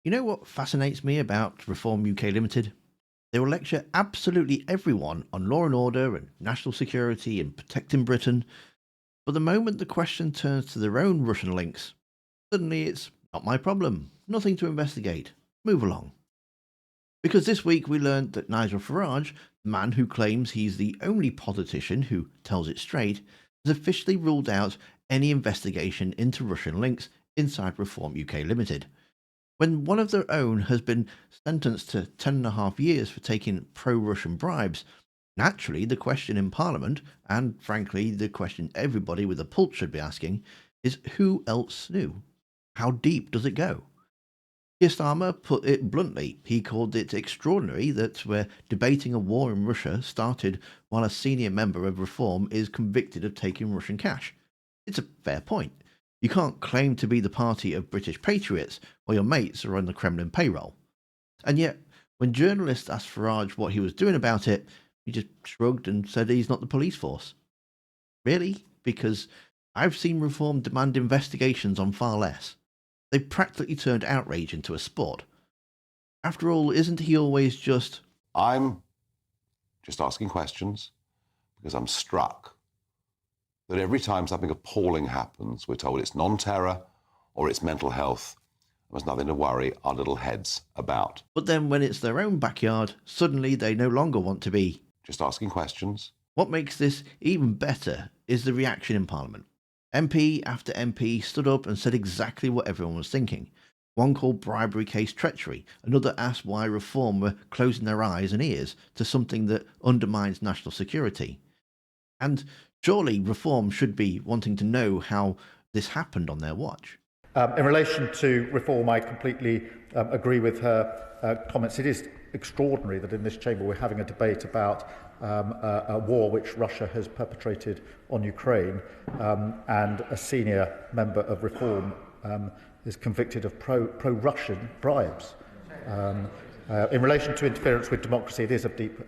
You know what fascinates me about Reform UK Limited? They will lecture absolutely everyone on law and order and national security and protecting Britain, but the moment the question turns to their own Russian links, suddenly it's not my problem, nothing to investigate, move along. Because this week we learned that Nigel Farage, the man who claims he's the only politician who tells it straight, has officially ruled out any investigation into Russian links inside Reform UK Limited. When one of their own has been sentenced to 10.5 years for taking pro-Russian bribes, naturally the question in Parliament, and frankly the question everybody with a pulse should be asking, is who else knew? How deep does it go? Starmer put it bluntly. He called it extraordinary that we're debating a war in Russia started while a senior member of Reform is convicted of taking Russian cash. It's a fair point. You can't claim to be the party of British patriots while your mates are on the Kremlin payroll. And yet, when journalists asked Farage what he was doing about it, he just shrugged and said he's not the police force. Really? Because I've seen Reform demand investigations on far less. They practically turned outrage into a sport. After all, isn't he always just... I'm just asking questions because I'm struck that every time something appalling happens, we're told it's non-terror or it's mental health. There's nothing to worry our little heads about. But then when it's their own backyard, suddenly they no longer want to be... Just asking questions. What makes this even better is the reaction in Parliament. MP after MP stood up and said exactly what everyone was thinking. One called bribery case treachery, another asked why Reform were closing their eyes and ears to something that undermines national security. And surely Reform should be wanting to know how this happened on their watch. In relation to Reform, I completely agree with her comments. It is extraordinary that in this chamber we're having a debate about a war which Russia has perpetrated on Ukraine, and a senior member of Reform is convicted of pro-Russian bribes. In relation to interference with democracy, it is of deep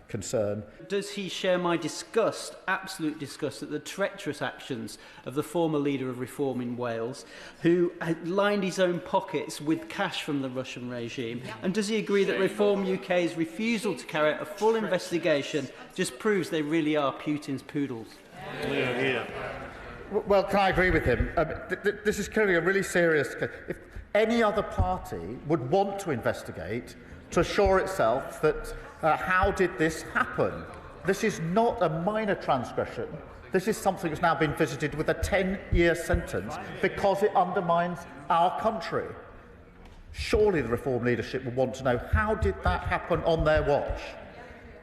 concern. Does he share my disgust, absolute disgust, at the treacherous actions of the former leader of Reform in Wales, who had lined his own pockets with cash from the Russian regime? And does he agree that Reform UK's refusal to carry out a full investigation just proves they really are Putin's poodles? Well, can I agree with him? This is clearly a really serious case. If any other party would want to investigate to assure itself that how did this happen? This is not a minor transgression. This is something that's now been visited with a 10-year sentence because it undermines our country. Surely the Reform leadership would want to know how did that happen on their watch?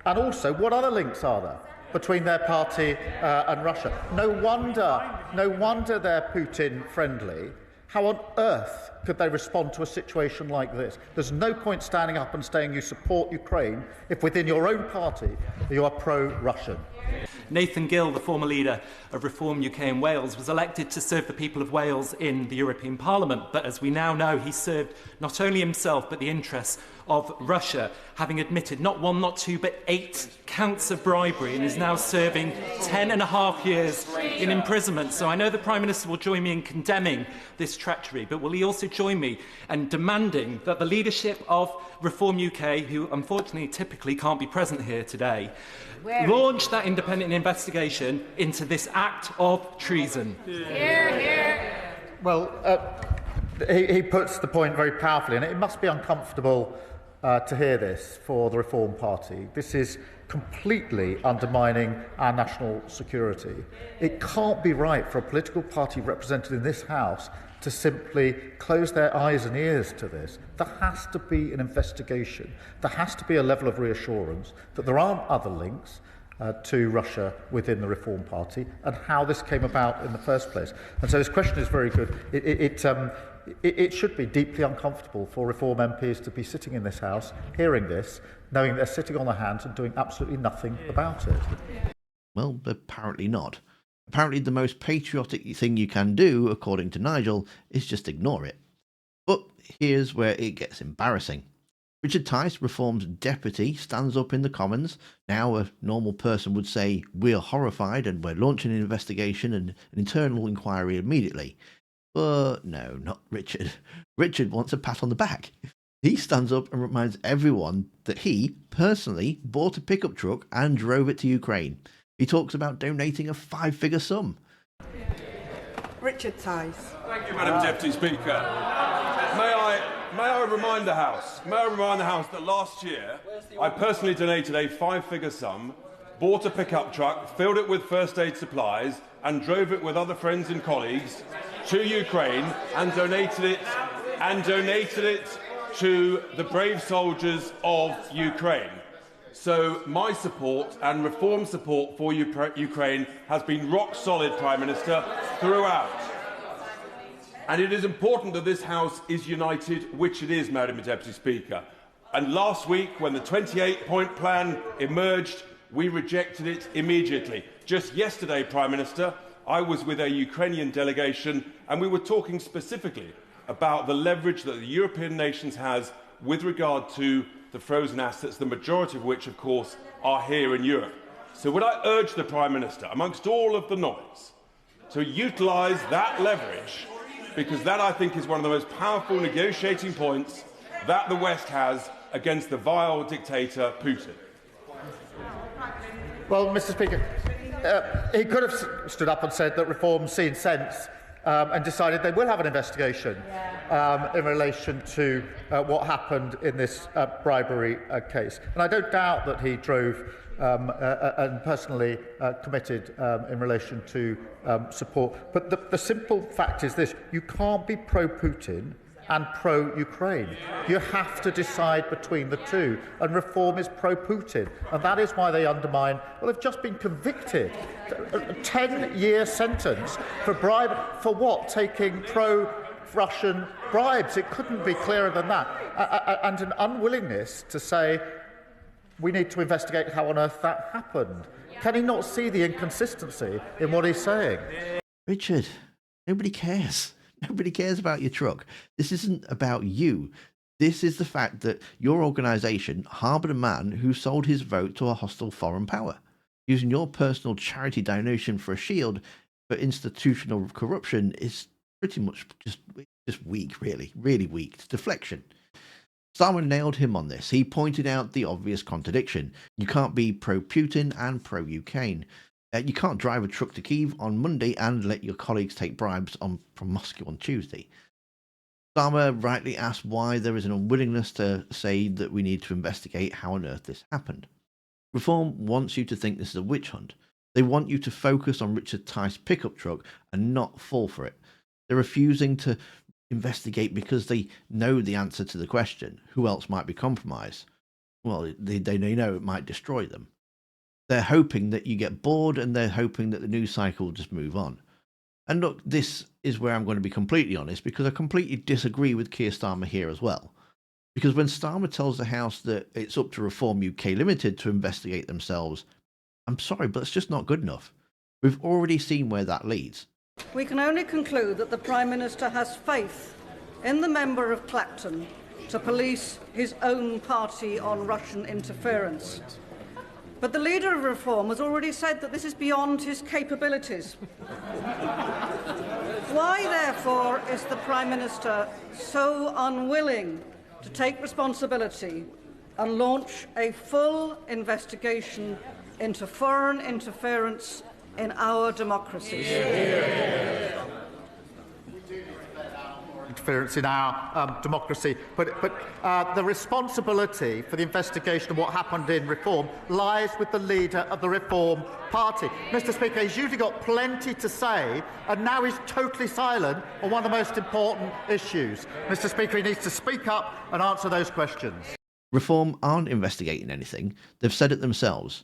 And also, what other links are there between their party and Russia? No wonder they're Putin friendly. How on earth could they respond to a situation like this? There's no point standing up and saying you support Ukraine if within your own party you are pro-Russian. Nathan Gill, the former leader of Reform UK in Wales, was elected to serve the people of Wales in the European Parliament. But as we now know, he served not only himself but the interests of Russia, having admitted not one, not two, but 8 counts of bribery, and is now serving 10.5 years in imprisonment. So I know the Prime Minister will join me in condemning this treachery, but will he also join me in demanding that the leadership of Reform UK, who unfortunately typically can't be present here today, launch that independent investigation into this act of treason? Well, he puts the point very powerfully, and it must be uncomfortable to hear this for the Reform Party. This is completely undermining our national security. It can't be right for a political party represented in this House to simply close their eyes and ears to this. There has to be an investigation. There has to be a level of reassurance that there aren't other links to Russia within the Reform Party and how this came about in the first place. And so this question is very good. It should be deeply uncomfortable for Reform MPs to be sitting in this House, hearing this, knowing they're sitting on their hands and doing absolutely nothing about it. Well, apparently not. Apparently the most patriotic thing you can do, according to Nigel, is just ignore it. But here's where it gets embarrassing. Richard Tice, Reform's deputy, stands up in the Commons. Now a normal person would say, we're horrified and we're launching an investigation and an internal inquiry immediately. But no, not Richard. Richard wants a pat on the back. He stands up and reminds everyone that he personally bought a pickup truck and drove it to Ukraine. He talks about donating a 5-figure sum. Richard Tice. Thank you, Madam Deputy Speaker. May I remind the House that last year I personally donated a 5-figure sum, bought a pickup truck, filled it with first aid supplies, and drove it with other friends and colleagues to Ukraine and donated it to the brave soldiers of Ukraine. So my support and reform support for Ukraine has been rock solid, Prime Minister, throughout. And it is important that this House is united, which it is, Madam Deputy Speaker. And last week, when the 28-point plan emerged, we rejected it immediately. Just yesterday, Prime Minister, I was with a Ukrainian delegation and we were talking specifically about the leverage that the European nations has with regard to the frozen assets, the majority of which, of course, are here in Europe. So would I urge the Prime Minister, amongst all of the noise, to utilise that leverage, because that, I think, is one of the most powerful negotiating points that the West has against the vile dictator Putin. Well, Mr. Speaker, he could have stood up and said that reform's seen sense and decided they will have an investigation in relation to what happened in this bribery case. And I don't doubt that he drove and personally committed in relation to support. But the simple fact is this: you can't be pro-Putin and pro-Ukraine. You have to decide between the two, and reform is pro-Putin, and that is why they undermine. Well, they've just been convicted, a 10-year sentence for bribe, for what? Taking pro-Russian bribes. It couldn't be clearer than that, and an unwillingness to say we need to investigate how on earth that happened. Can he not see the inconsistency in what he's saying? Richard, nobody cares. Nobody cares about your truck. This isn't about you. This is the fact that your organisation harboured a man who sold his vote to a hostile foreign power, using your personal charity donation for a shield for institutional corruption is pretty much just weak, really weak. It's deflection. Starmer nailed him on this. He pointed out the obvious contradiction. You can't be pro-Putin and pro-Ukraine. You can't drive a truck to Kyiv on Monday and let your colleagues take bribes from Moscow on Tuesday. Starmer rightly asked why there is an unwillingness to say that we need to investigate how on earth this happened. Reform wants you to think this is a witch hunt. They want you to focus on Richard Tice's pickup truck and not fall for it. They're refusing to investigate because they know the answer to the question: who else might be compromised? Well, they know it might destroy them. They're hoping that you get bored, and they're hoping that the news cycle will just move on. And look, this is where I'm going to be completely honest, because I completely disagree with Keir Starmer here as well. Because when Starmer tells the House that it's up to Reform UK Limited to investigate themselves, I'm sorry, but it's just not good enough. We've already seen where that leads. We can only conclude that the Prime Minister has faith in the member of Clacton to police his own party on Russian interference. But the leader of Reform has already said that this is beyond his capabilities. Why, therefore, is the Prime Minister so unwilling to take responsibility and launch a full investigation into foreign interference in our democracies? Interference in our democracy, but the responsibility for the investigation of what happened in Reform lies with the leader of the Reform Party. Mr. Speaker, he's usually got plenty to say, and now he's totally silent on one of the most important issues. Mr. Speaker, he needs to speak up and answer those questions. Reform aren't investigating anything. They've said it themselves.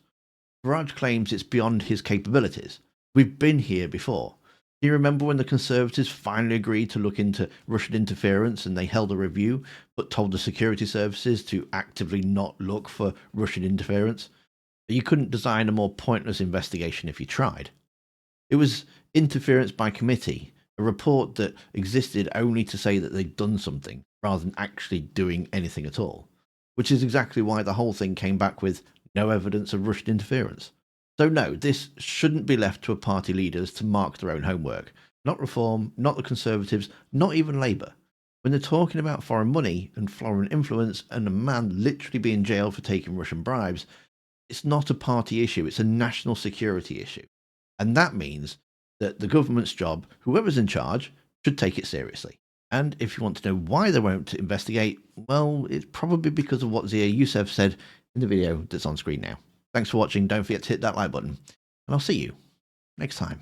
Farage claims it's beyond his capabilities. We've been here before. Do you remember when the Conservatives finally agreed to look into Russian interference and they held a review, but told the security services to actively not look for Russian interference? You couldn't design a more pointless investigation if you tried. It was interference by committee, a report that existed only to say that they'd done something, rather than actually doing anything at all, which is exactly why the whole thing came back with no evidence of Russian interference. So no, this shouldn't be left to party leaders to mark their own homework. Not Reform, not the Conservatives, not even Labour. When they're talking about foreign money and foreign influence and a man literally being jailed for taking Russian bribes, it's not a party issue, it's a national security issue. And that means that the government's job, whoever's in charge, should take it seriously. And if you want to know why they won't investigate, well, it's probably because of what Zia Youssef said in the video that's on screen now. Thanks for watching, don't forget to hit that like button, and I'll see you next time.